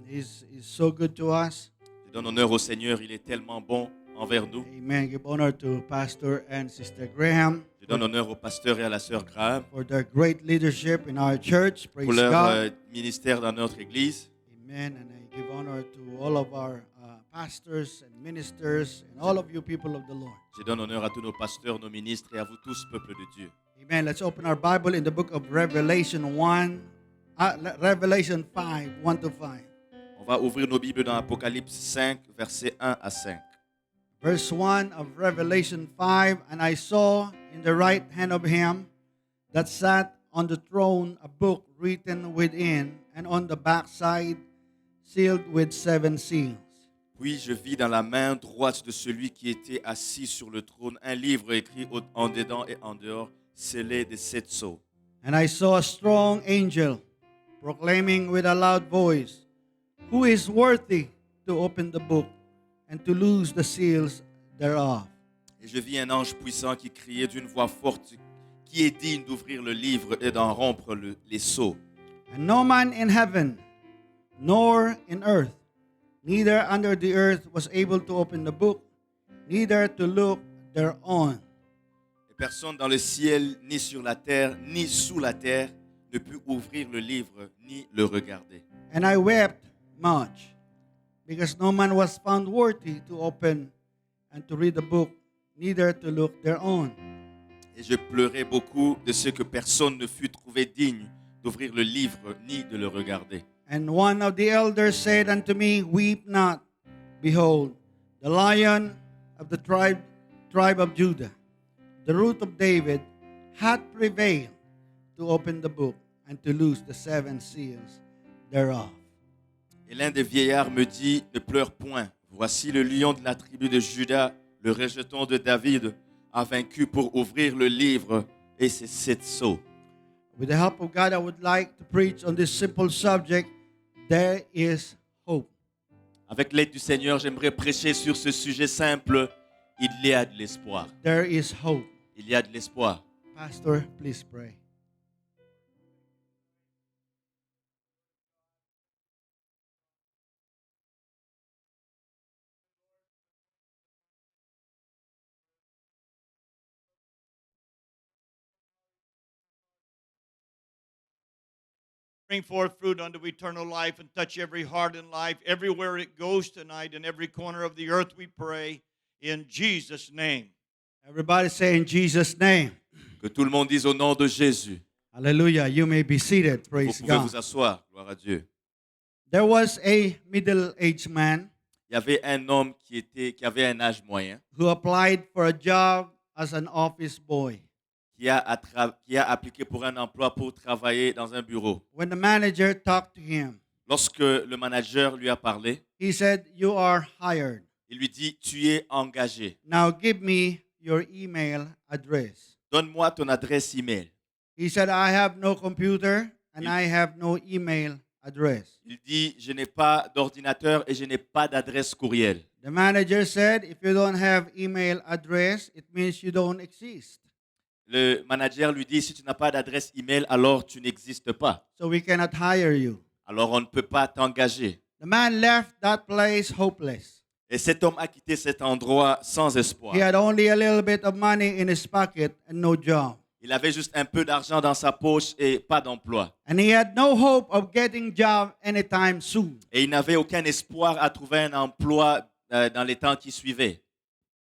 He's so good to us. Je donne honneur au Seigneur, il est tellement bon envers nous. Amen. Give honor to Pastor and Sister Graham Je donne honneur au pasteur et à la sœur Graham for their great leadership in our church. pour Praise leur God. ministère dans notre église. Amen. And I give honor to all of our pastors and ministers and all of you people of the Lord. Je donne honneur à tous nos pasteurs, nos ministres et à vous tous, peuple de Dieu. Amen. Let's open our Bible in the book of Revelation 5, 1 to 5. On va ouvrir nos Bibles dans Apocalypse 5, versets 1 à 5. Verse 1 of Revelation 5, and I saw in the right hand of him that sat on the throne a book written within, and on the backside sealed with 7 seals. Puis je vis dans la main droite de celui qui était assis sur le trône un livre écrit en dedans et en dehors, scellé de 7 sceaux. And I saw a strong angel proclaiming with a loud voice, "Who is worthy to open the book and to loose the seals thereof?" Et je vis un ange puissant qui criait d'une voix forte, qui est digne d'ouvrir le livre et d'en rompre les sceaux. And no man in heaven, nor in earth, neither under the earth was able to open the book, neither to look thereon. Et personne dans le ciel, ni sur la terre, ni sous la terre, ne put ouvrir le livre, ni le regarder. And I wept much, because no man was found worthy to open and to read the book, neither to look thereon. Et je pleurais beaucoup de ce que personne ne fut trouvé digne d'ouvrir le livre, ni de le regarder. And one of the elders said unto me, "Weep not. Behold, the Lion of the tribe of Judah, the root of David, hath prevailed to open the book and to loose the 7 seals thereof." Et l'un des vieillards me dit, ne pleure point. Voici le lion de la tribu de Juda, le rejeton de David, a vaincu pour ouvrir le livre et ses 7 sceaux. With the help of God, I would like to preach on this simple subject. There is hope. Avec l'aide du Seigneur, j'aimerais prêcher sur ce sujet simple. Il y a de l'espoir. There is hope. Il y a de l'espoir. Pastor, please pray. Bring forth fruit unto eternal life and touch every heart in life, everywhere it goes tonight, in every corner of the earth, we pray, in Jesus' name. Everybody say in Jesus' name. Que tout le monde dise au nom de Jésus. Hallelujah. You may be seated. Vous Praise pouvez God. vous asseoir. Gloire à Dieu. There was a middle-aged man Il y avait un homme qui avait un âge moyen, who applied for a job as an office boy. qui a appliqué pour un emploi pour travailler dans un bureau. When the manager talked to him, Lorsque le manager lui a parlé, he said, "You are hired. il lui dit, tu es engagé. Now give me your email address." Donne-moi ton adresse email. He said, "I have no computer and I have no email address." Il dit, je n'ai pas d'ordinateur et je n'ai pas d'adresse courriel. The manager said, "If you don't have email address, it means you don't exist. Le manager lui dit, si tu n'as pas d'adresse email, alors tu n'existes pas. So we cannot hire you." Alors on ne peut pas t'engager. The man left that place hopeless. Et cet homme a quitté cet endroit sans espoir. He had only a little bit of money in his pocket and no job. Il avait juste un peu d'argent dans sa poche et pas d'emploi. And he had no hope of getting job anytime soon. Et il n'avait aucun espoir à trouver un emploi dans les temps qui suivaient.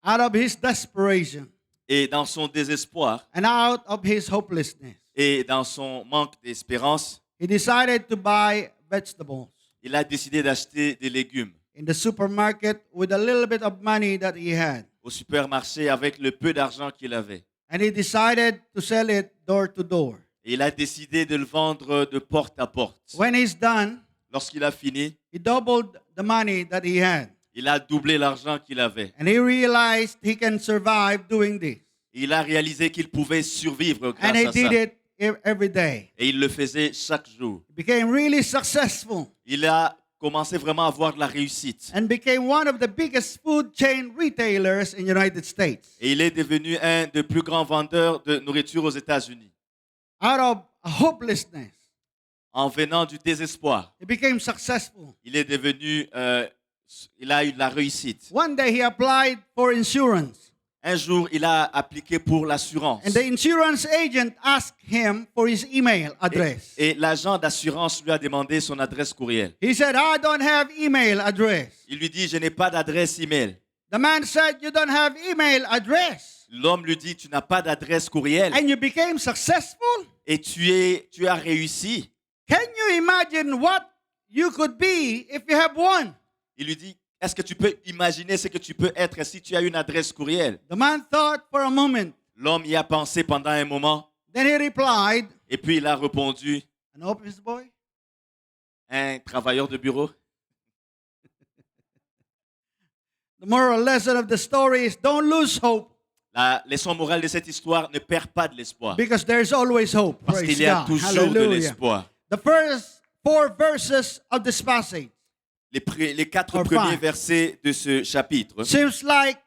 Out of his desperation Et dans son désespoir and out of his hopelessness, et dans son manque d'espérance, he decided to buy vegetables il a décidé d'acheter des légumes in the supermarket with a little bit of money that he had. au supermarché avec le peu d'argent qu'il avait. And he decided to sell it door to door. Et il a décidé de le vendre de porte à porte. When he's done, Lorsqu'il a fini, he doubled the money that he had. il a doublé l'argent qu'il avait. And he realized he can survive doing this. Il a réalisé qu'il pouvait survivre And grâce he à did ça. it every day. Et il le faisait chaque jour. He became really successful Il a commencé vraiment à avoir de la réussite. and became one of the biggest food chain retailers in the United States. Et il est devenu un des plus grands vendeurs de nourriture aux États-Unis. Out of hopelessness, en venant du désespoir, he became successful. il est devenu, il a eu de la réussite. One day he applied for insurance, Un jour, il a appliqué pour l'assurance. and the insurance agent asked him for his email address. Et l'agent d'assurance lui a demandé son adresse courriel. He said, I don't have email address. Il lui dit, je n'ai pas d'adresse email. The man said, you don't have email address. L'homme lui dit, tu n'as pas d'adresse courriel And you became successful? et tu as réussi. Can you imagine what you could be if you have one? Il lui dit, est-ce que tu peux imaginer ce que tu peux être si tu as une adresse courriel? The man thought for a moment. L'homme y a pensé pendant un moment Then he replied, et puis il a répondu, an office boy? un travailleur de bureau. The moral lesson of the story is don't lose hope La leçon morale de cette histoire, ne perds pas de l'espoir. because there's always hope. Parce Praise qu'il y a God. toujours de Hallelujah. l'espoir. The first 4 verses of this passage Les 4 Or premiers five. versets de ce chapitre seems like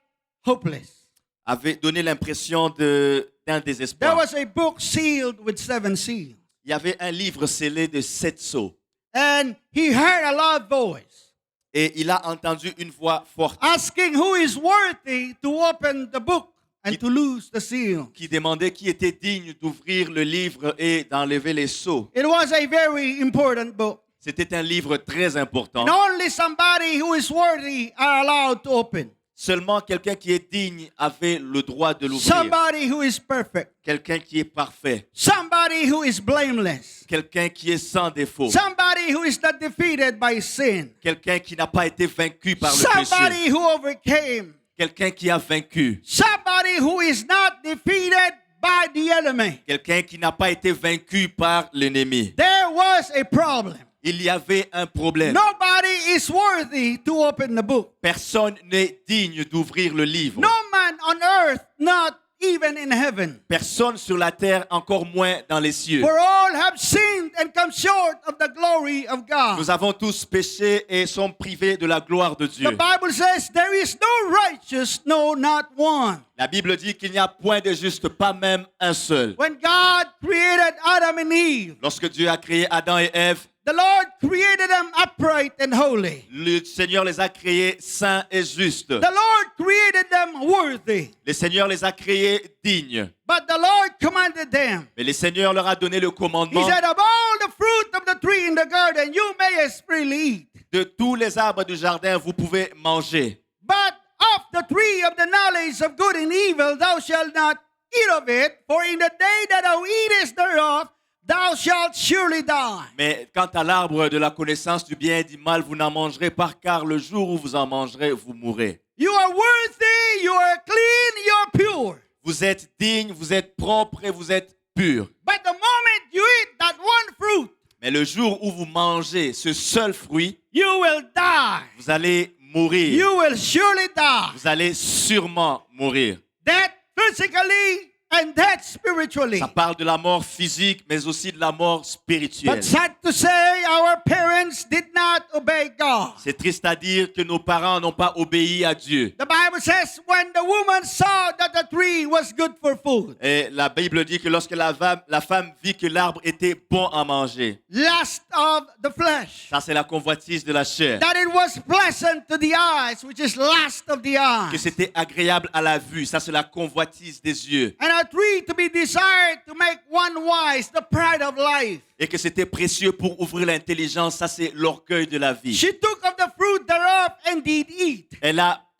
hopeless. avaient donné l'impression d'un There désespoir. was a book sealed with 7 seals, Il y avait un livre scellé de 7 sceaux. and he heard a loud voice Et il a entendu une voix forte asking who is worthy to open the book and to loose the seal. qui demandait qui était digne d'ouvrir le livre et d'enlever les sceaux. It was a very important book. C'était un livre très important. And only somebody who is worthy are allowed to open. Seulement quelqu'un qui est digne avait le droit de l'ouvrir. Somebody who is perfect. Quelqu'un qui est parfait. Somebody who is blameless. Quelqu'un qui est sans défaut. Somebody who is not defeated by sin. Quelqu'un qui n'a pas été vaincu par le péché. Somebody who overcame. Quelqu'un qui a vaincu. Somebody who is not defeated by the enemy. Quelqu'un qui n'a pas été vaincu par l'ennemi. There was a problem. Il y avait un problème. Nobody is worthy to open the book. Personne n'est digne d'ouvrir le livre. No man on earth, not even in heaven. Personne sur la terre, encore moins dans les cieux. For all have sinned and come short of the glory of God. Nous avons tous péché et sommes privés de la gloire de Dieu. The Bible says there is no righteous, no, not one. La Bible dit qu'il n'y a point de juste, pas même un seul. When God created Adam and Eve, Lorsque Dieu a créé Adam et Ève, the Lord created them upright and holy. le Seigneur les a créés saints et justes. The Lord created them worthy. Le Seigneur les a créés dignes. But the Lord commanded them. Mais le Seigneur leur a donné le He commandement said, of all the fruit of the tree in the garden, you may as freely eat. de tous les arbres du jardin, vous pouvez manger. But of the tree of the knowledge of good and evil, thou shalt not eat of it, for in the day that thou eatest thereof, thou shalt surely die. Mais quant à l'arbre de la connaissance du bien et du mal, vous n'en mangerez pas, car le jour où vous en mangerez, vous mourrez. You are worthy, you are clean, you are pure. Vous êtes digne, vous êtes propre et vous êtes pur. But the moment you eat that one fruit, Mais le jour où vous mangez ce seul fruit, you will die. vous allez mourir. You will surely die. Vous allez sûrement mourir. Death physically and death spiritually. Ça parle de la mort physique, mais aussi de la mort spirituelle. But sad to say, our parents did not obey God. C'est triste à dire que nos parents n'ont pas obéi à Dieu. The Bible says when the woman saw that the tree was good for food, Et la Bible dit que lorsque la femme vit que l'arbre était bon à manger, lust of the flesh, ça c'est la convoitise de la chair, that it was pleasant to the eyes, which is lust of the que eyes, c'était agréable à la vue, ça c'est la convoitise des yeux, and a tree to be desired to make one wise, the pride of life. et que c'était précieux pour ouvrir l'intelligence, ça c'est l'orgueil de la vie. She took of the fruit thereof and did eat,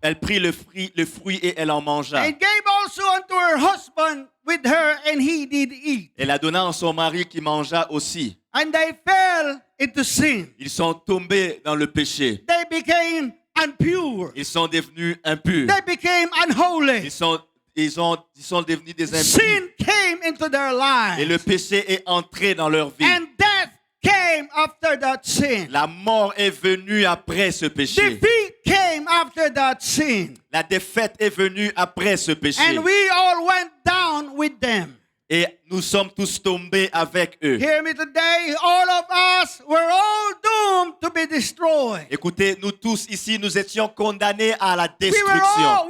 Elle prit le fruit et elle en mangea. and gave also unto her husband with her, and he did eat. Elle la donna à son mari qui mangea aussi. And they fell into sin. Ils sont tombés dans le péché. They became impure. Ils sont devenus impurs. They became unholy. Ils sont devenus des impies. Sin came into their Et le lives. péché est entré dans leur vie. And death came after that sin. La mort est venue après ce péché. Defeat came after that sin. La défaite est venue après ce péché. And we all went down with them. Et nous sommes tous tombés avec eux. Hear me today, all of us were all doomed to be destroyed. Écoutez, nous tous ici, nous étions condamnés à la We were destruction. all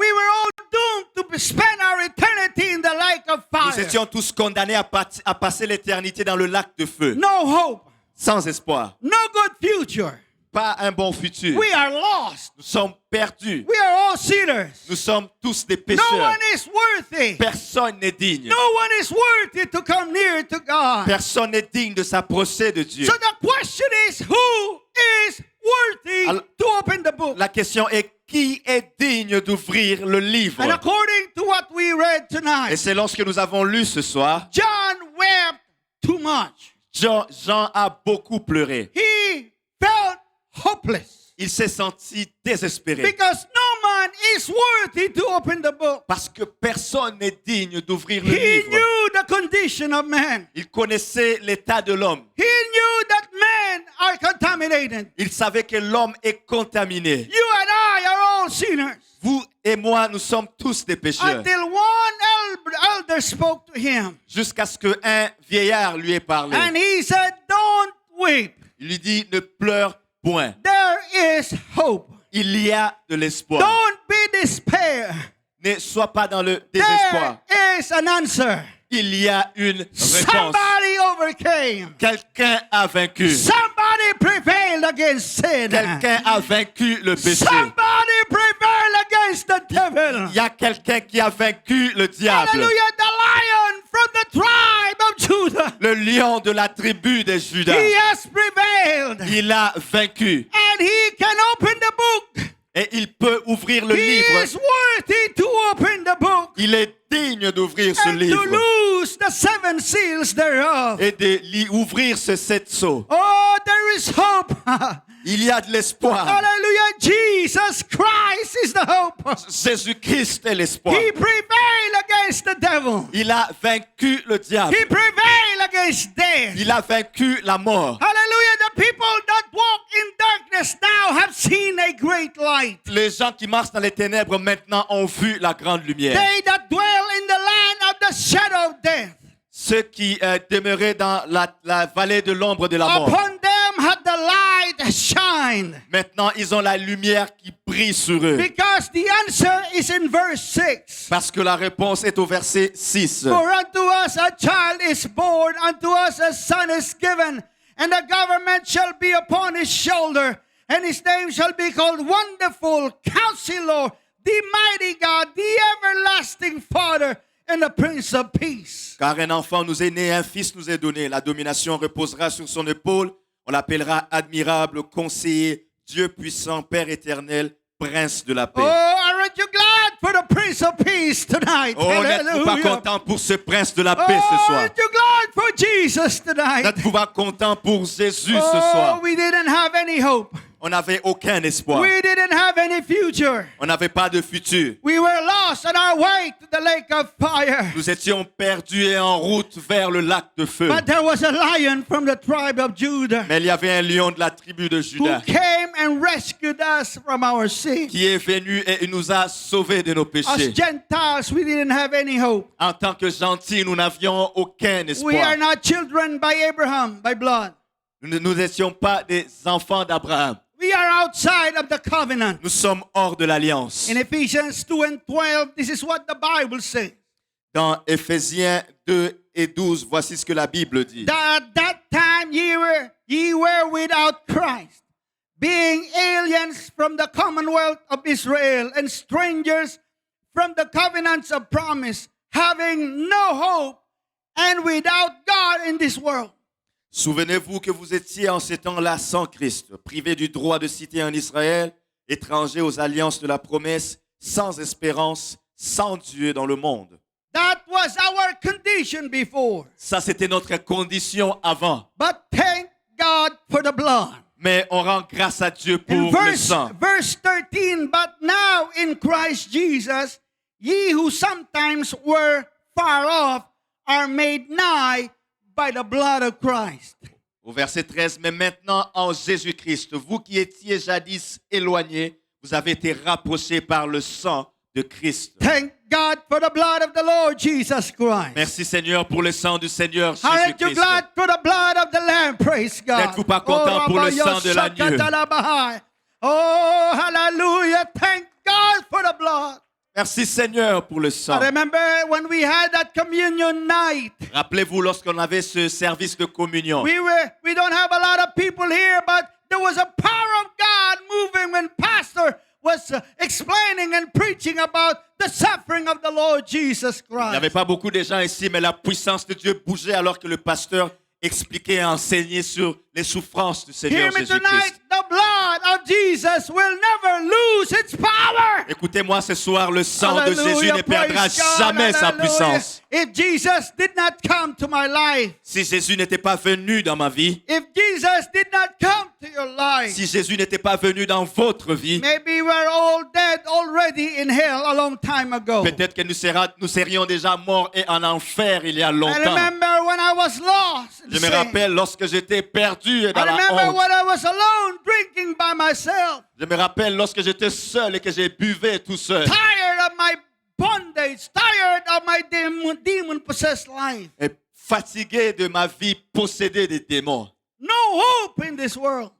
doomed to spend our eternity in the lake of Nous fire. étions tous condamnés à passer l'éternité dans le lac de feu. No hope. sans espoir, no good future. pas un bon futur. We are lost. Nous sommes perdus. We are all sinners. Nous sommes tous des No pécheurs. one is worthy. Personne n'est digne. No one is worthy to come near to God. Personne n'est digne de s'approcher de Dieu. So the question is, who is worthy Alors- to open the book? La question est qui est digne d'ouvrir le livre? And according to what we read Et tonight, selon ce que nous avons lu ce soir, John wept too much. Jean a beaucoup pleuré. He felt hopeless Il s'est senti désespéré because no man is worthy to open the book. parce que personne n'est digne d'ouvrir le He livre. knew the condition of man. Il connaissait l'état de l'homme. He knew that men are contaminated. Il savait que l'homme est contaminé. You and I are all sinners. Vous et moi, nous sommes tous des pécheurs. Until one elder spoke to him. Jusqu'à ce qu'un vieillard lui ait parlé. And he said, don't weep. Il lui dit, ne pleure point. There is hope. Il y a de l'espoir. Don't be despair. Ne sois pas dans le désespoir. There is an answer. Il y a une réponse. Somebody overcame. Quelqu'un a vaincu. Somebody prevailed against sin. Quelqu'un a vaincu le péché. Somebody prevailed against the devil. Il y a quelqu'un qui a vaincu le diable. Hallelujah. The lion from the tribe of Judah. Le lion de la tribu des Judas. He has prevailed. Il a vaincu. And he can open the book. Et il peut ouvrir le He livre. is worthy to open the book. Il est digne d'ouvrir ce And to livre. loose the seven seals thereof. Et ouvrir ce sept sceaux. Oh, there is hope. Il y a de l'espoir. Hallelujah. Jesus Christ is the hope. Jésus-Christ est l'espoir. He prevailed against the devil. Il a vaincu le diable. He prevailed against death. Il a vaincu la mort. Hallelujah. The people that walk in darkness now have seen a great light. Les gens qui marchent dans les ténèbres maintenant ont vu la grande lumière. They that dwell in the land of the shadow of death. Ceux qui demeuraient dans la vallée de l'ombre de la mort. Upon them had the light shined. Maintenant, ils ont la lumière qui brille sur eux. Because the answer is in verse 6. Parce que la réponse est au verset 6. For unto us a child is born, unto us a son is given, and the government shall be upon his shoulder, and his name shall be called Wonderful, Counselor, the Mighty God, the Everlasting Father, and the Prince of Peace. Car un enfant nous est né, un fils nous est donné. La domination reposera sur son épaule. On l'appellera admirable, conseiller, Dieu puissant, Père éternel, prince de la paix. Oh, aren't you glad for the Prince of Peace tonight? Oh, n'êtes-vous pas Hallelujah. content pour ce prince de la paix ce Oh, soir? aren't you glad for Jesus tonight? N'êtes-vous pas content pour Jésus ce Oh, soir? we didn't have any hope. On n'avait aucun espoir. We didn't have any future. On n'avait pas de futur. We were lost on our way to the lake of fire. Nous étions perdus et en route vers le lac de feu. But there was a lion from the tribe of Judah Mais il y avait un lion de la tribu de who Juda came and rescued us from our sin. qui est venu et il nous a sauvés de nos As péchés. Gentiles, we didn't have any hope. En tant que gentils, nous n'avions aucun We are espoir. not children by Abraham, by blood. Nous n'étions pas des enfants d'Abraham. We are outside of the covenant. Nous sommes hors de l'alliance. In Ephesians 2 and 12, this is what the Bible says. Dans Éphésiens 2 et 12, voici ce que la Bible dit. That at that time ye were without Christ, being aliens from the commonwealth of Israel and strangers from the covenants of promise, having no hope and without God in this world. Souvenez-vous que vous étiez en ces temps-là sans Christ, privés du droit de cité en Israël, étrangers aux alliances de la promesse, sans espérance, sans Dieu dans le monde. That was our condition before. Ça, c'était notre condition avant. But thank God for the blood. Mais on rend grâce à Dieu pour In le sang. verse 13, but now in Christ Jesus, ye who sometimes were far off are made nigh by the blood of Christ. Au verset 13, mais maintenant en Jésus-Christ, vous qui étiez jadis éloignés, vous avez été rapprochés par le sang de Christ. Thank God for the blood of the Lord Jesus Christ. Merci Seigneur pour le sang du Seigneur Aren't you Jésus-Christ. glad for the blood of the Lamb? Praise God. N'êtes-vous pas content pour le sang de l'agneau? Oh, hallelujah. Thank God for the blood. Merci Seigneur pour le sang. I remember when we had that communion night. Rappelez-vous lorsqu'on avait ce service de communion. We don't have a lot of people here, but there was a power of God moving when pastor was explaining and preaching about the suffering of the Lord Jesus Il n'y avait Christ. pas beaucoup de gens ici, mais la puissance de Dieu bougeait alors que le pasteur expliquait et enseignait sur les souffrances du Seigneur Hear me tonight, Jésus-Christ. the blood of Jesus will never lose its power. Écoutez-moi ce soir, le sang de Hallelujah, Jésus ne perdra praise God, jamais sa hallelujah. puissance. If Jesus did not come to my life, Si Jésus n'était pas venu dans ma vie, if Jesus did not come to your life, si Jésus n'était pas venu dans votre vie, maybe we're all dead already in hell a long time ago. peut-être que nous serions déjà morts et en enfer il y a I longtemps. remember when I was lost. in Je me sin. rappelle lorsque j'étais perdu et I dans la remember honte. when I was alone drinking by myself, Je me rappelle lorsque j'étais seul et que j'ai buvais tout seul. tired of my bondage, tired of my demon-possessed life. Et fatigué de ma vie possédée des démons. No hope in this world.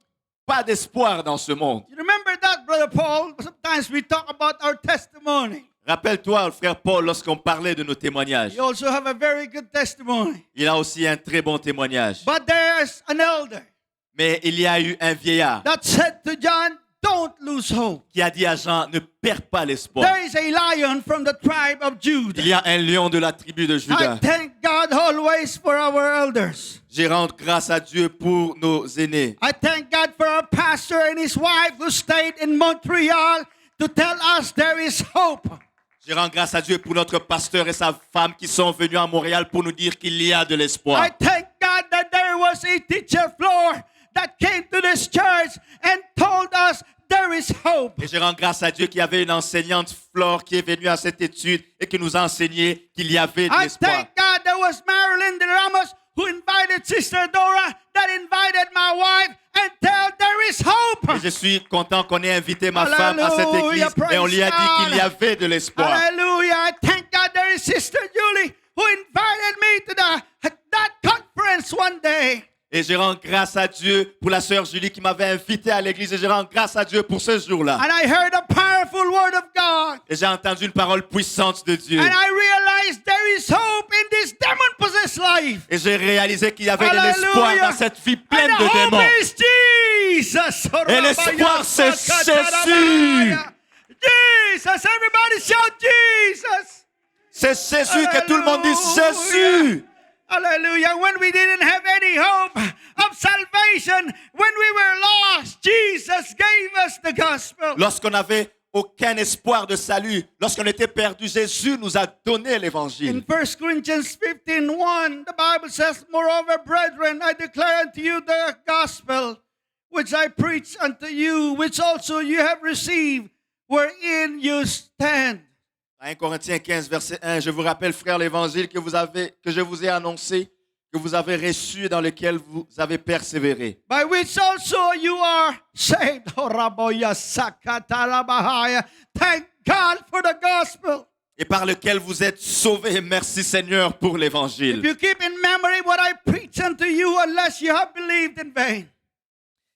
Pas d'espoir dans ce monde. You remember that, Brother Paul? Sometimes we talk about our testimony. Rappelle-toi, frère Paul, lorsqu'on parlait de nos témoignages. You also have a very good testimony. Il a aussi un très bon témoignage. But there's an elder Mais il y a eu un vieillard that said to John, don't lose hope. qui a dit à Jean, ne perds pas l'espoir. There is a lion from the tribe of Judah. Il y a un lion de la tribu de I Juda. thank God always for our elders. Je rends grâce à Dieu pour nos aînés. I thank God for our pastor and his wife who stayed in Montreal to tell us there is hope. Je rends grâce à Dieu pour notre pasteur et sa femme qui sont venus à Montréal pour nous dire qu'il y a de l'espoir. I thank God that there was a teacher floor that came to this church and told us there is hope. Et je rends grâce à Dieu qu'il y avait une enseignante Flore qui est venue à cette étude et qui nous a enseigné qu'il y avait de I l'espoir. thank God there was Marilyn de Ramos who invited Sister Dora, that invited my wife, and tell there is hope. Et je suis content qu'on ait invité ma femme à cette Hallelujah, église et on lui a dit praise qu'il y avait de l'espoir. Hallelujah. I thank God there is Sister Julie who invited me to that conference one day. Et je rends grâce à Dieu pour la sœur Julie qui m'avait invité à l'église et je rends grâce à Dieu pour ce jour-là. And I heard a powerful word of God. Et j'ai entendu une parole puissante de Dieu. And I realized there is hope in this demon-possessed life. Et j'ai réalisé qu'il y avait de Hallelujah. l'espoir dans cette vie pleine And de the hope démons. is Jesus. Et l'espoir, c'est Jésus. Jesus, everybody shout Jesus. C'est Jésus, que tout le monde dise Jésus. Hallelujah. When we didn't have any hope of salvation, when we were lost, Jesus gave us the gospel. Lorsqu'on n'avait aucun espoir de salut, lorsqu'on était perdu, Jésus nous a donné In l'évangile. 1 Corinthians 15:1, the Bible says, moreover, brethren, I declare unto you the gospel which I preach unto you, which also you have received, wherein you stand. 1 Corinthiens 15, verset 1, je vous rappelle, frères, l'évangile que je vous ai annoncé, que vous avez reçu et dans lequel vous avez persévéré. By which also you are saved. Oh, Raboya Sakatarabahaya. Thank God for the gospel. Et par lequel vous êtes sauvés. Merci Seigneur pour If l'évangile. you keep in memory what I preach unto you, unless you have believed in vain.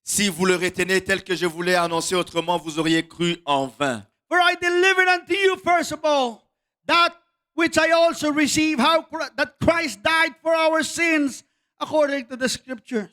Si vous le retenez tel que je vous l'ai annoncé, autrement vous auriez cru en vain. For I delivered unto you first of all that which I also received, that Christ died for our sins according to the scriptures.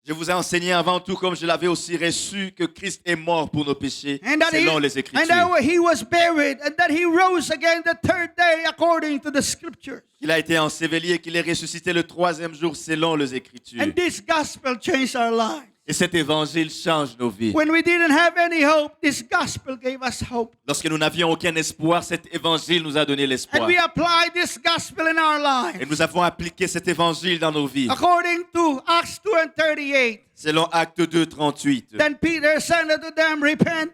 Je vous ai enseigné avant tout, comme je l'avais aussi reçu, que Christ est mort pour nos péchés, And that, selon les and Écritures. that he was buried, and that he rose again the third day according to the scriptures. Qu'il a été enseveli et qu'il est ressuscité le troisième jour, selon les Écritures. And this gospel changed our lives. Et cet évangile change nos vies. When we didn't have any hope, this gospel gave us hope. Lorsque nous n'avions aucun espoir, cet évangile nous a donné l'espoir. And we apply this gospel in our Et lives. nous avons appliqué cet évangile dans nos vies. According to Acts 2 and 38. Selon Acte 2, 38. Then Peter said unto them, repent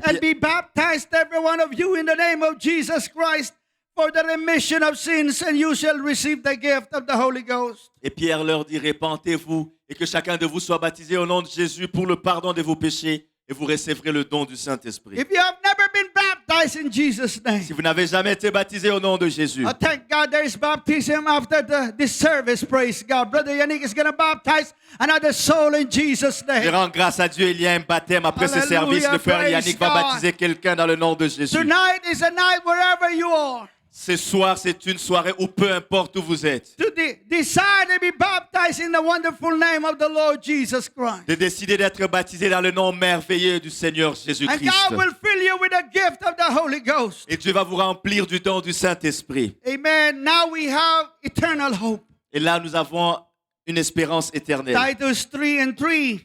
and be baptized, every one of you, in the name of Jesus Christ, for the remission of sins, and you shall receive the gift of the Holy Ghost. Et Pierre leur dit, répentez-vous et que chacun de vous soit baptisé au nom de Jésus pour le pardon de vos péchés et vous recevrez le don du Saint-Esprit. If you have never been baptized, baptized in Jesus' name. Si vous n'avez jamais été baptisé au nom de Jésus, I thank God there is baptism after this service. Praise God. Brother Yannick is going to baptize another soul in Jesus' je name. rends grâce à Dieu, il y a un baptême après ce Hallelujah, service. Le frère praise Yannick va God. baptiser quelqu'un dans le nom de Jésus. Tonight is a night wherever you are Ce soir, c'est une soirée où peu importe où vous êtes, to decide to be baptized in the wonderful name of the Lord Jesus Christ. de décider d'être baptisé dans le nom merveilleux du Seigneur And Jésus-Christ. God will fill you with the gift of the Holy Ghost. Et Dieu va vous remplir du don du Saint-Esprit. Amen. Now we have eternal hope. Et là, nous avons une espérance éternelle. Titus 3:3.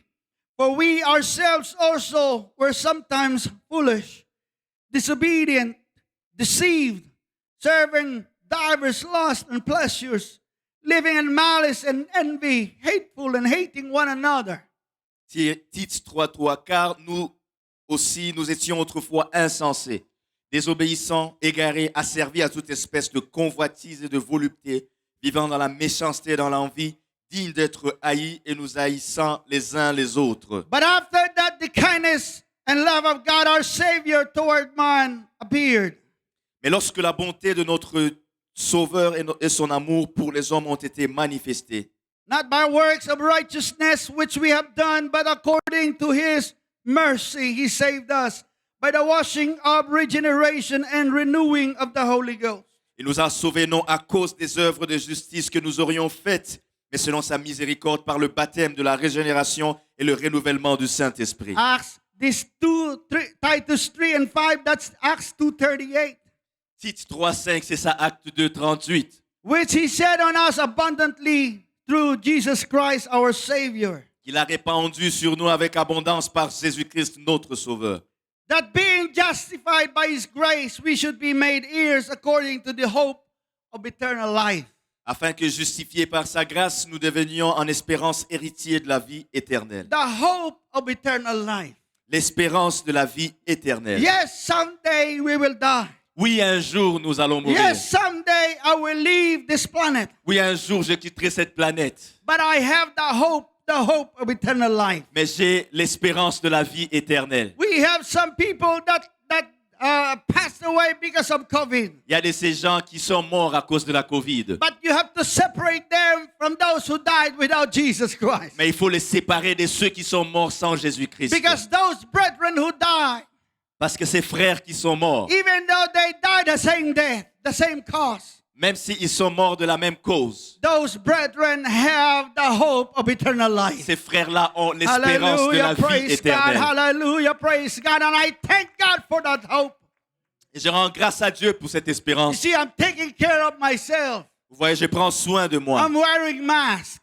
For we ourselves also were sometimes foolish, disobedient, deceived, serving divers lusts and pleasures, living in malice and envy, hateful and hating one another. Tite 3:3, car nous aussi, nous étions autrefois insensés, désobéissants, égarés, asservis à toute espèce de convoitise et de volupté, vivant dans la méchanceté et dans l'envie, dignes d'être haïs et nous haïssant les uns les autres. But after that, the kindness and love of God our Savior toward man appeared. Mais lorsque la bonté de notre Sauveur et son amour pour les hommes ont été manifestés, Not by works of righteousness which we have done, but according to his mercy he saved us by the washing of regeneration and renewing of the Holy Ghost. il nous a sauvés non à cause des œuvres de justice que nous aurions faites, mais selon sa miséricorde par le baptême de la régénération et le renouvellement du Saint-Esprit. Acts, Titus 3 and 5, that's Acts 2:38. Tite 3:5, c'est ça, Acte 2:38. Which he shed on us abundantly through Jesus Christ our Savior. Qu'il a répandu sur nous avec abondance par Jésus-Christ notre Sauveur. That being justified by his grace, we should be made heirs according to the hope of eternal life. Afin que, justifiés par sa grâce, nous devenions en espérance héritiers de la vie éternelle. The hope of eternal life. L'espérance de la vie éternelle. Yes, someday we will die. Oui, un jour nous allons mourir. Yes, someday I will leave this planet. Oui, un jour je quitterai cette planète. But I have the hope of eternal life. Mais j'ai l'espérance de la vie éternelle. We have some people that passed away because of COVID. Il y a de ces gens qui sont morts à cause de la Covid. But you have to separate them from those who died without Jesus Christ. Mais il faut les séparer de ceux qui sont morts sans Jésus-Christ. Because those brethren who died, Parce que ces frères qui sont morts, even though they died the same death, the same cause, même s'ils sont morts de la même cause, those brethren have the hope of eternal life. ces frères-là ont l'espérance de la Hallelujah, vie praise God, éternelle. hallelujah, praise God. And I thank God for that hope. Et je rends grâce à Dieu pour cette You espérance. see, I'm taking care of myself. Vous voyez, je prends soin de moi. I'm wearing mask.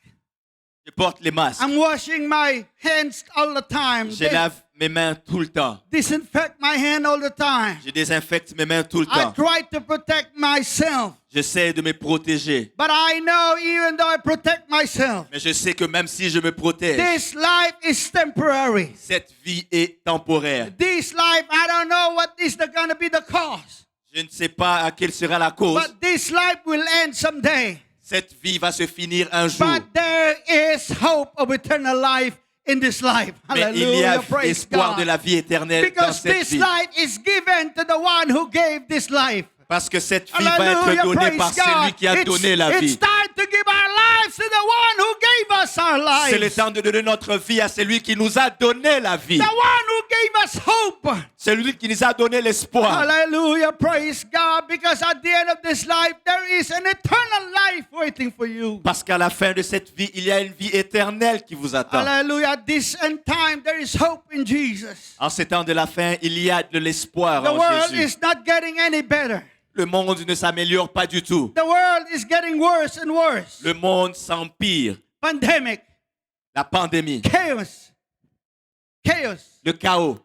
Je porte les masques. I'm washing my hands all the time. Je lave mes mains tout le temps. Disinfect my hand all the time. Je désinfecte mes mains tout le I temps. try to protect myself. J'essaie de me protéger. But I know even though I protect myself, Mais je sais que même si je me protège, this life is temporary. cette vie est temporaire. This life, I don't know what is going to be the cause. Je ne sais pas à quelle sera la cause. But this life will end someday. Cette vie va se finir un jour. But there is hope of eternal life in this life. Mais il y a Hallelujah, praise espoir de God. la vie éternelle dans Because cette this vie. life is given to the one who gave this life. Parce que cette vie va être Hallelujah, donnée par praise celui God. qui a donné la It's vie. time to give our lives to the one who gave us our lives. C'est le temps de donner notre vie à celui qui nous a donné la vie. The one who gave us hope. Celui qui nous a donné l'espoir. Hallelujah, praise God. Because at the end of this life, there is an eternal life waiting for you. Parce qu'à la fin de cette vie, il y a une vie éternelle qui vous attend. Hallelujah. At this end time, there is hope in Jesus. En ces temps de la fin, il y a de l'espoir The en world Jésus. is not getting any better. Le monde ne s'améliore pas du tout. The world is getting worse and worse. Le monde s'empire. Pandemic, La pandémie, chaos, le chaos,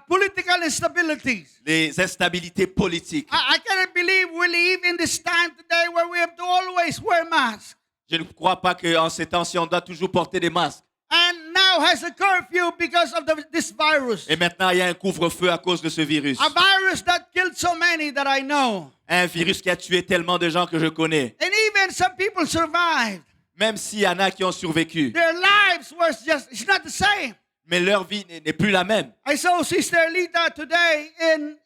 political instabilities. les instabilités politiques. I cannot believe we live in this time today where we have to always wear masks. Je ne crois pas qu'en ces temps-ci, on doit toujours porter des masques. And now has a curfew because of this virus. Et maintenant, il y a un couvre-feu à cause de ce virus. A virus that killed so many that I know. Un virus qui a tué tellement de gens que je connais. And even some people survived. Même s'il y en a qui ont survécu. Their lives were just, it's not the same. mais leur vie n'est plus la même. I saw Sister Lita today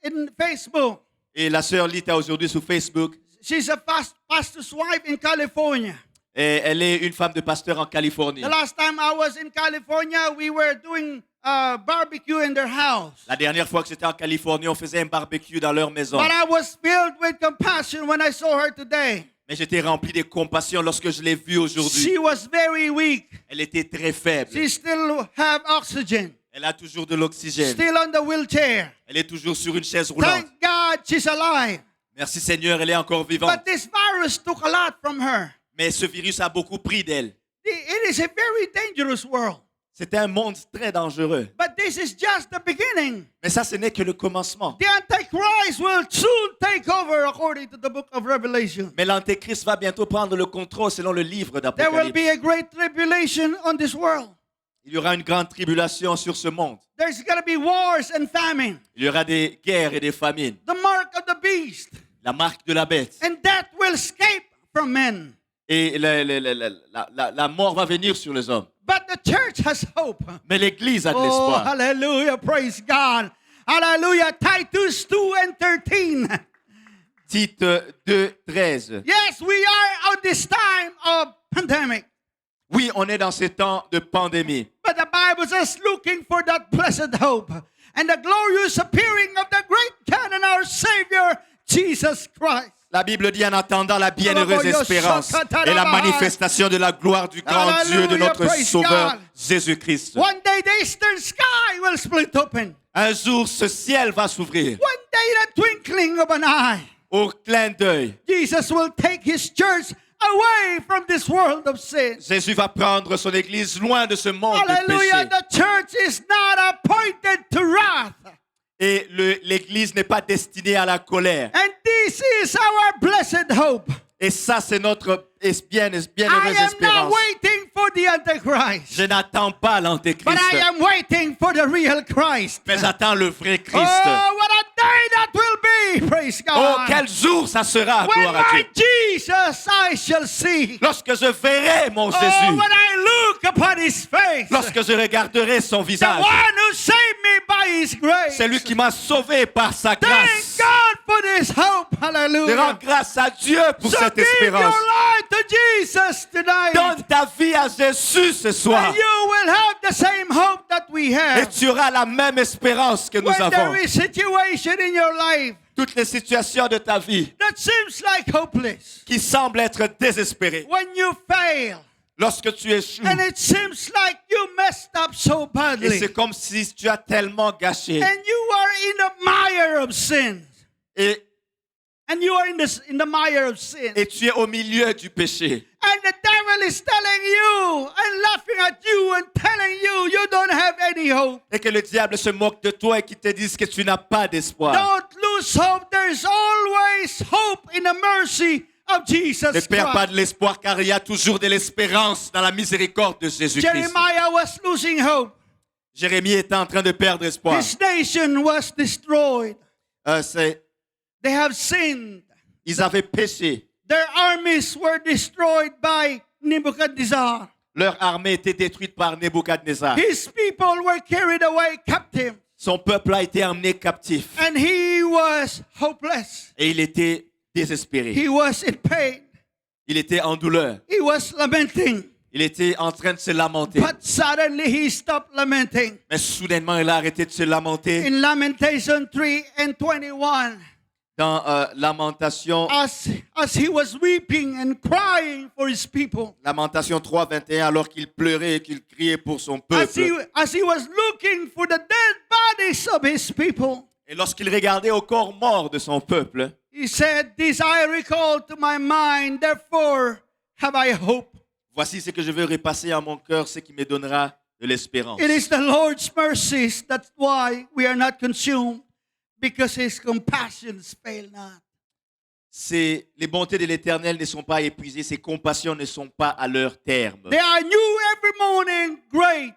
in Facebook. Et la sœur Lita aujourd'hui sur Facebook, She's a pastor's wife in California. et elle est une femme de pasteur en Californie. The last time I was in California, we were doing barbecue in their house. La dernière fois que j'étais en Californie, on faisait un barbecue dans leur maison. But I was filled with compassion when I saw her today. Mais j'étais rempli de compassion lorsque je l'ai vue aujourd'hui. She was very weak. Elle était très faible. She still have oxygen. Elle a toujours de l'oxygène. Still on the wheelchair. Elle est toujours sur une chaise roulante. Thank God she's alive. Merci Seigneur, elle est encore vivante. But this virus took a lot from her. Mais ce virus a beaucoup pris d'elle. It is a very dangerous world. C'était un monde très dangereux. But this is just the beginning. Mais ça, ce n'est que le commencement. The Antichrist will soon take over according to the book of Revelation. Mais l'Antéchrist va bientôt prendre le contrôle selon le livre There will d'Apocalypse. be a great tribulation on this world. Il y aura une grande tribulation sur ce monde. There's going to be wars and famine. Il y aura des guerres et des famines. The mark of the beast. La marque de la bête. And death will escape from men. Et la mort va venir sur les hommes. But the church has hope. Mais l'Église a de Oh, l'espoir. hallelujah. Praise God. Hallelujah. Titus 2 and 13. Tite 2, 13. Yes, we are on this time of pandemic. Oui, on est dans ces temps de pandémie. But the Bible says looking for that blessed hope and the glorious appearing of the great God and our Savior, Jesus Christ. La Bible dit en attendant la bienheureuse espérance et la manifestation de la gloire du grand Dieu de notre Sauveur Jésus-Christ. One day the eastern sky will split open. Un jour, ce ciel va s'ouvrir. One day the twinkling of an eye. Au clin d'œil, Jesus will take his church away from this world of sin. Jésus va prendre son Église loin de ce monde de Hallelujah. péché. The church is not appointed to wrath. Et l'Église n'est pas destinée à la colère. And this is our blessed hope. Et ça, c'est notre bienheureuse I am not espérance. waiting for the Antichrist, Je n'attends pas but l'Antéchrist, I am waiting for the real Christ. mais j'attends le vrai Christ. Oh, what a day that will be! Praise God. Oh, quel jour ça sera, When gloire à my Dieu. Jesus I shall see. Lorsque je verrai mon Oh, Jésus, when I look upon his face. lorsque je regarderai son The visage, one who saved me by his grace. c'est lui qui m'a sauvé par sa Thank grâce. God for this hope. Je rends Hallelujah. grâce à Dieu pour So cette give your espérance. life to Jesus tonight. Donne ta vie à Jésus ce soir. And you will have the same hope that we Et have. tu auras la même espérance que nous When there avons. is situation in your life Toutes les situations de ta vie that seems like hopeless, qui semblent être désespérées, when you fail, lorsque tu échoues, and it seems like you messed up so et badly, c'est comme si tu as tellement gâché, and you are in the mire of sin, et you are in the mire of sin, tu es au milieu du péché. and the devil is telling you and laughing at you and telling you you don't have any hope. Et que le diable se moque de toi et qu'il te dise que tu n'as pas d'espoir. Don't lose hope. There's always hope in the mercy of Jesus Ne perds pas Christ. de l'espoir car il y a toujours de l'espérance dans la miséricorde de Jésus-Christ. Jeremiah was losing hope. Jérémie était en train de perdre espoir. His nation was destroyed. They have sinned. Ils avaient péché. Their armies were destroyed by Nebuchadnezzar. Leur armée était détruite par Nebuchadnezzar. His people were carried away captive. Son peuple a été emmené captif. And he was hopeless. Et il était désespéré. He was in pain. Il était en douleur. He was lamenting. Il était en train de se lamenter. But suddenly he stopped lamenting. Mais soudainement, il a arrêté de se lamenter. In Lamentation 3 and 21, Dans Lamentation, as he was weeping and crying for his people, Lamentation 3, 21, alors qu'il pleurait et qu'il criait pour son as he peuple. was looking for the dead bodies of his people, Et lorsqu'il regardait au corps mort de son peuple, he said, "This I recall to my mind, therefore have I hope." voici ce que je veux repasser à mon cœur, ce qui me donnera de l'espérance. It is the Lord's mercies, that's why we are not consumed, because his compassions fail not. Les bontés de l'Éternel ne sont pas épuisées, ses compassions ne sont pas à leur terme. They are new every morning, great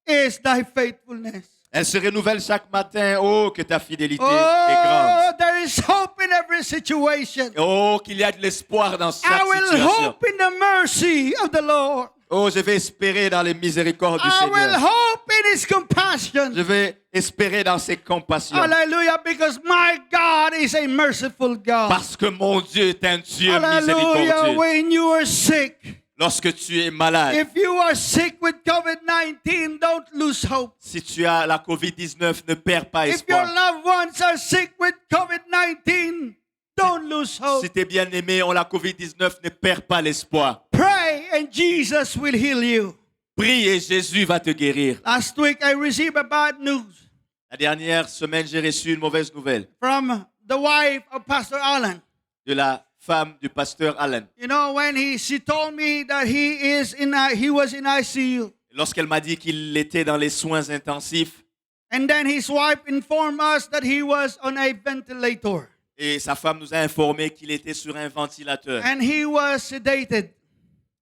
is thy faithfulness. Elle se renouvelle chaque matin. Oh, que ta fidélité est Oh, grande. there is hope in every situation. Oh, qu'il y a de l'espoir dans chaque I will situation. hope in the mercy of the Lord. Oh, je vais espérer dans les miséricordes du I will Seigneur. hope in His compassion. Je vais espérer dans ses compassions. Hallelujah, because my God is a merciful God. Parce que mon Dieu est un Dieu Hallelujah, miséricordieux. when you are sick, Lorsque tu es malade, if you are sick with COVID-19, don't lose hope. si tu as la COVID-19, ne perds pas If your espoir. loved ones are sick with COVID-19, don't lose hope. Si tes bien-aimés ont la COVID-19, ne perds pas l'espoir. Pray and Jesus will heal you. Prie et Jésus va te guérir. Last week I received a bad news La dernière semaine, j'ai reçu une mauvaise nouvelle from the wife of Pastor Allen. de la femme du pasteur Allen. You know, when she told me that he was in ICU, Lorsqu'elle m'a dit qu'il était dans les soins intensifs and then his wife informed us that he was on a ventilator et sa femme nous a informé qu'il était sur un ventilateur and he was sedated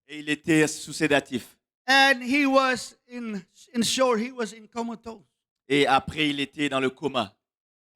et il était sous sédatif. and he was in short, he was in comatose. Et après, il était dans le coma.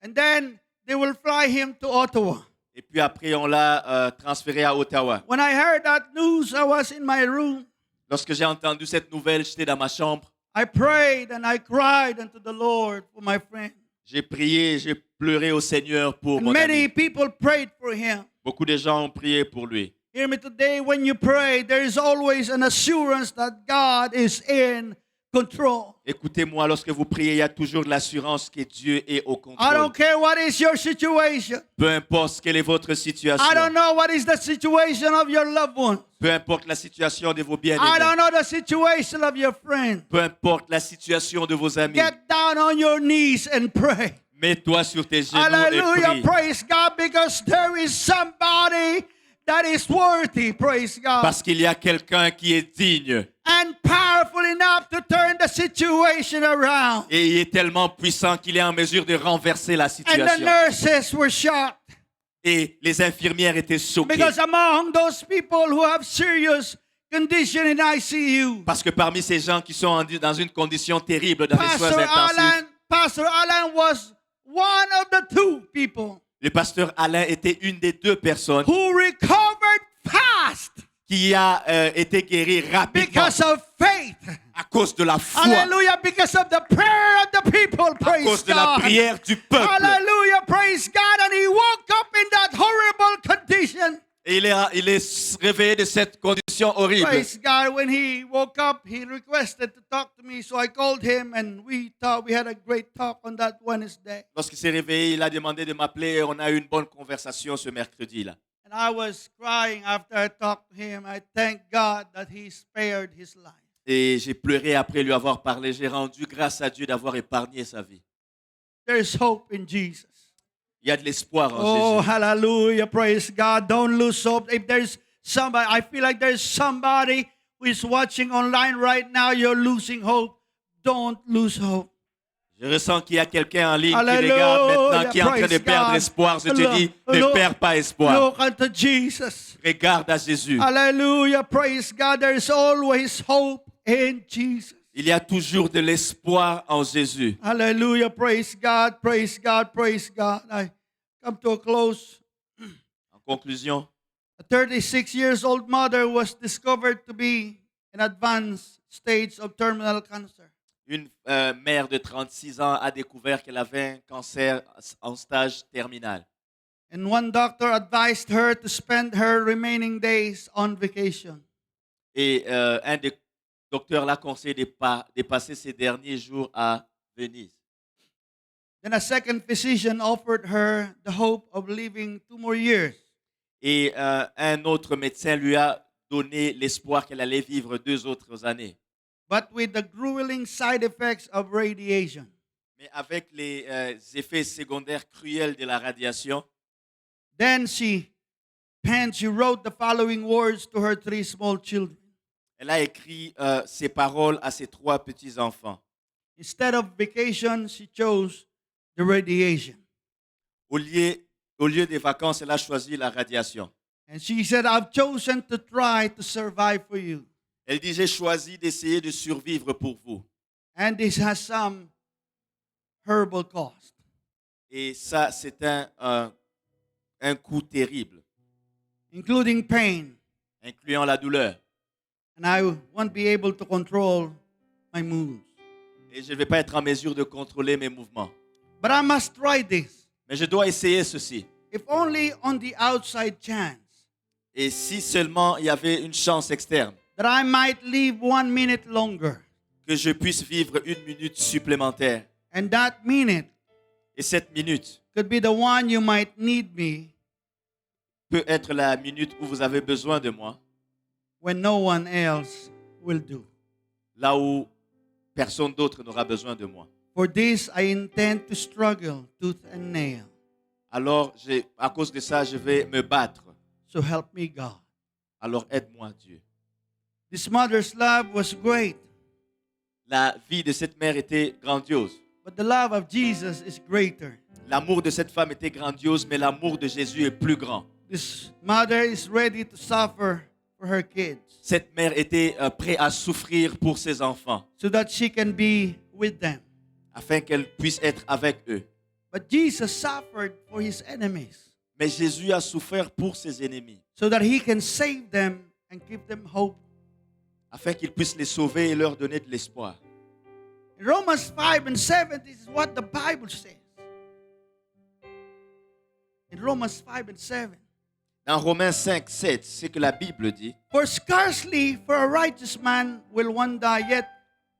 And then they will fly him to Ottawa. Et puis après, on l'a transféré à Ottawa. When I heard that news, I was in my room. Lorsque j'ai entendu cette nouvelle, j'étais dans ma chambre. I prayed and I cried unto the Lord for my friend. J'ai prié, j'ai pleuré au Seigneur pour And mon many ami. people prayed for him. Beaucoup de gens ont prié pour lui. Hear me today, when you pray, there is always an assurance that God is in control. Écoutez-moi, lorsque vous priez, il y a toujours de l'assurance que Dieu est au I contrôle. don't care what is your situation. Peu importe quelle est votre situation. I don't know what is the situation of your loved one. Peu importe la situation de vos I bien-aimés. don't know the situation of your friend. Peu importe la situation de vos amis. Get down on your knees and pray. Mets-toi sur tes genoux Hallelujah, et prie. praise God, because there is somebody that is worthy, praise God, Parce qu'il y a quelqu'un qui est digne. and powerful enough to turn the situation around. Et il est tellement puissant qu'il est en mesure de renverser la And the situation. nurses were shocked Et les infirmières étaient choquées. because among those people who have serious condition in ICU, Parce que parmi ces gens qui sont dans une condition terrible dans les soins intensifs, Pastor Allen was one of the two people le pasteur Alain était une des deux personnes who recovered fast qui a été guérie rapidement because of faith. à cause de la foi, Hallelujah, because of the prayer of the people, à praise cause de la God. prière du peuple. Hallelujah, praise God. And he woke up in that horrible condition. Et il est réveillé de cette condition horrible. Praise God. When he woke up, he requested to talk to me. So I called him and we had a great talk on that Wednesday. Lorsqu'il s'est réveillé, il a demandé de m'appeler et on a eu une bonne conversation ce mercredi-là. And I was crying after I talked to him. I thank God that he spared his life. Et j'ai pleuré après lui avoir parlé. J'ai rendu grâce à Dieu d'avoir épargné sa vie. There's hope in Jesus. Il y a de l'espoir en Oh, Jésus. hallelujah. Praise God. Don't lose hope. If there's somebody, I feel like there's somebody who is watching online right now, you're losing hope. Don't lose hope. Je ressens qu'il y a quelqu'un en ligne qui Hallelujah. regarde maintenant, qui est en train de Praise perdre God. espoir. Je te Look, dis, ne look, perds pas espoir. Look unto Jesus. Regarde à Jésus. Hallelujah. Praise God. There's always hope in Jesus. Il y a toujours de l'espoir en Jésus. Hallelujah. Praise God. Praise God. Praise God. I come to a close. En conclusion, A 36 years old mother was discovered to be in advanced stage of terminal cancer. une mère de 36 ans a découvert qu'elle avait un cancer en stage terminal. And one doctor advised her to spend her remaining days on vacation. Et un des docteurs l'a conseillé de passer ses derniers jours à Venise. Then a second physician offered her the hope of living 2 more years. Et un autre médecin lui a donné l'espoir qu'elle allait vivre 2 autres années. But with the grueling side effects of radiation. Mais avec les effets secondaires cruels de la radiation, Then she wrote the following words to her 3 small children. elle a écrit ces paroles à ses 3 petits-enfants. Instead of vacation, she chose the radiation. Au lieu des vacances, elle a choisi la radiation. And she said, I've chosen to try to survive for you. Elle dit, j'ai choisi d'essayer de survivre pour vous. And this has some horrible cost. Et ça, c'est un coût terrible, Including pain. incluant la douleur. And I won't be able to control my moods. Et je ne vais pas être en mesure de contrôler mes mouvements. But I must try this. Mais je dois essayer ceci. If only on the outside chance Et si seulement il y avait une chance externe, that I might live 1 minute longer. que je puisse vivre 1 minute supplémentaire. And that minute Et cette minute could be the one you might need me peut être la minute où vous avez besoin de moi, when no one else will do. là où personne d'autre n'aura besoin de moi. For this I intend to struggle tooth and nail. Alors, à cause de ça, je vais me battre. So help me God. Alors aide-moi, Dieu. This mother's love was great, La vie de cette mère était grandiose. but the love of Jesus is greater. L'amour de cette femme était grandiose, mais l'amour de Jésus est plus grand. This mother is ready to suffer for her kids Cette mère était prête à souffrir pour ses enfants, so that she can be with them. afin qu'elle puisse être avec eux. But Jesus suffered for his enemies Mais Jésus a souffert pour ses ennemis, so that he can save them and give them hope. afin qu'il puisse les sauver et leur donner de l'espoir. In Romans 5 and 7, this is what the Bible says. In Romans 5 and 7. Dans Romains 5, 7, c'est que la Bible dit: For scarcely for a righteous man will one die, yet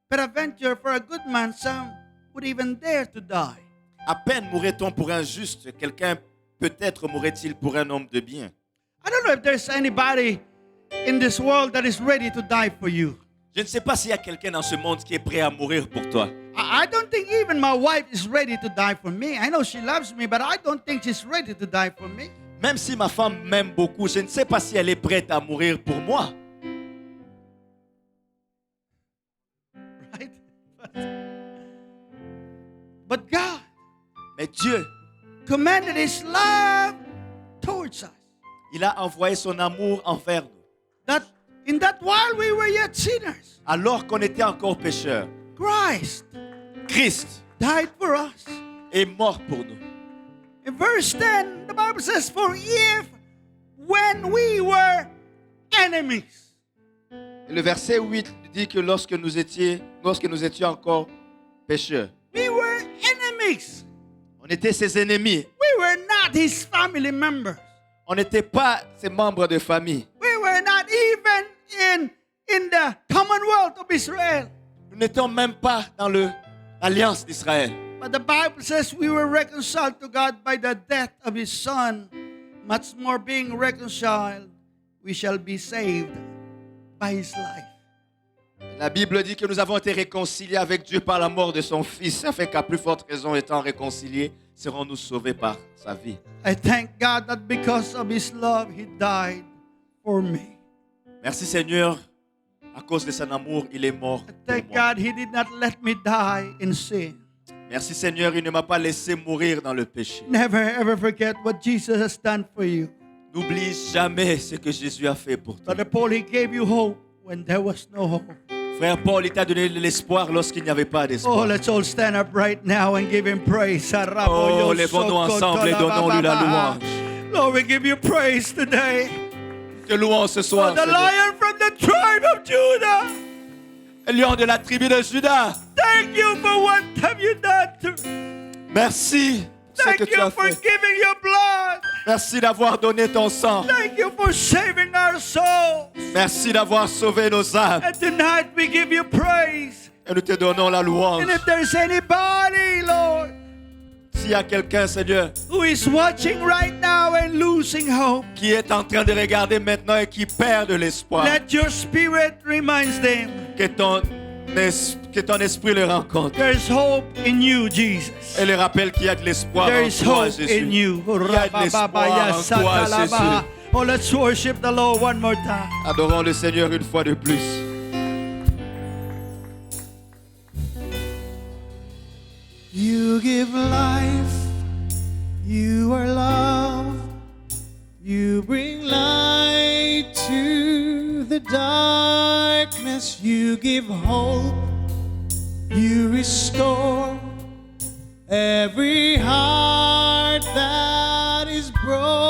peradventure for a good man some would even dare to die. à peine mourrait-on pour un juste, quelqu'un peut-être mourrait-il pour un homme de bien. I don't know if there's anybody in this world that is ready to die for you. Je ne sais pas s'il y a quelqu'un dans ce monde qui est prêt à mourir pour toi. I don't think even my wife is ready to die for me. I know she loves me, but I don't think she's ready to die for me. Même si ma femme m'aime beaucoup, je ne sais pas si elle est prête à mourir pour moi. Right? But God Mais Dieu, commanded his love towards us. il a envoyé son amour envers nous. That in that while we were yet sinners, Alors qu'on était encore pécheurs, Christ Christ died for us. est mort pour nous. In verse 10, the Bible says, for if when we were enemies. Et le verset 8 dit que lorsque nous étions encore pécheurs, We were enemies. on était ses ennemis. We were not his family members. On n'était pas ses membres de famille. We were not even in the commonwealth of Israel. Nous n'étions même pas dans l'alliance d'Israël. But the Bible says we were reconciled to God by the death of his son. Much more being reconciled, we shall be saved by his life. La Bible dit que nous avons été réconciliés avec Dieu par la mort de son Fils, afin qu'à plus forte raison, étant réconciliés, serons-nous sauvés par sa vie. I thank God that because of his love, he died for me. Merci Seigneur, à cause de son amour, il est mort I pour thank moi. God he did not let me die in sin. Merci Seigneur, il ne m'a pas laissé mourir dans le péché. Never ever forget what Jesus has done for you. N'oublie jamais ce que Jésus a fait pour toi. Brother Paul, he gave you hope when there was no hope. Frère Paul, il t'a donné de l'espoir lorsqu'il n'y avait pas Oh, d'espoir. let's all stand up right now and give him praise. Oh, lèvons-nous ensemble et donnons-lui la louange. Lord, we give you praise today. Te louons ce For soir, the Seigneur. lion from the tribe of Judah. Lion de la tribu de Judas, Thank you for what have you done to merci pour ce Thank que tu you as for fait. giving your blood. Merci d'avoir donné ton sang. Thank you for saving our souls. Merci d'avoir sauvé nos âmes. And tonight we give you praise. Et nous te donnons la louange. And if there's anybody, Lord, S'il y a quelqu'un, Seigneur, who is watching right now and losing hope, qui est en train de regarder maintenant et qui perd de l'espoir, let your spirit remind them que ton esprit le rencontre there's hope in you, Jesus. et le rappelle qu'il y a de l'espoir There en is toi, hope Jésus. in you. Il y a de l'espoir en toi, Jésus. Oh, let's worship the Lord one more time. Adorons le Seigneur une fois de plus. You give life, you are love, you bring light to the darkness, you give hope, you restore, Every heart that is broken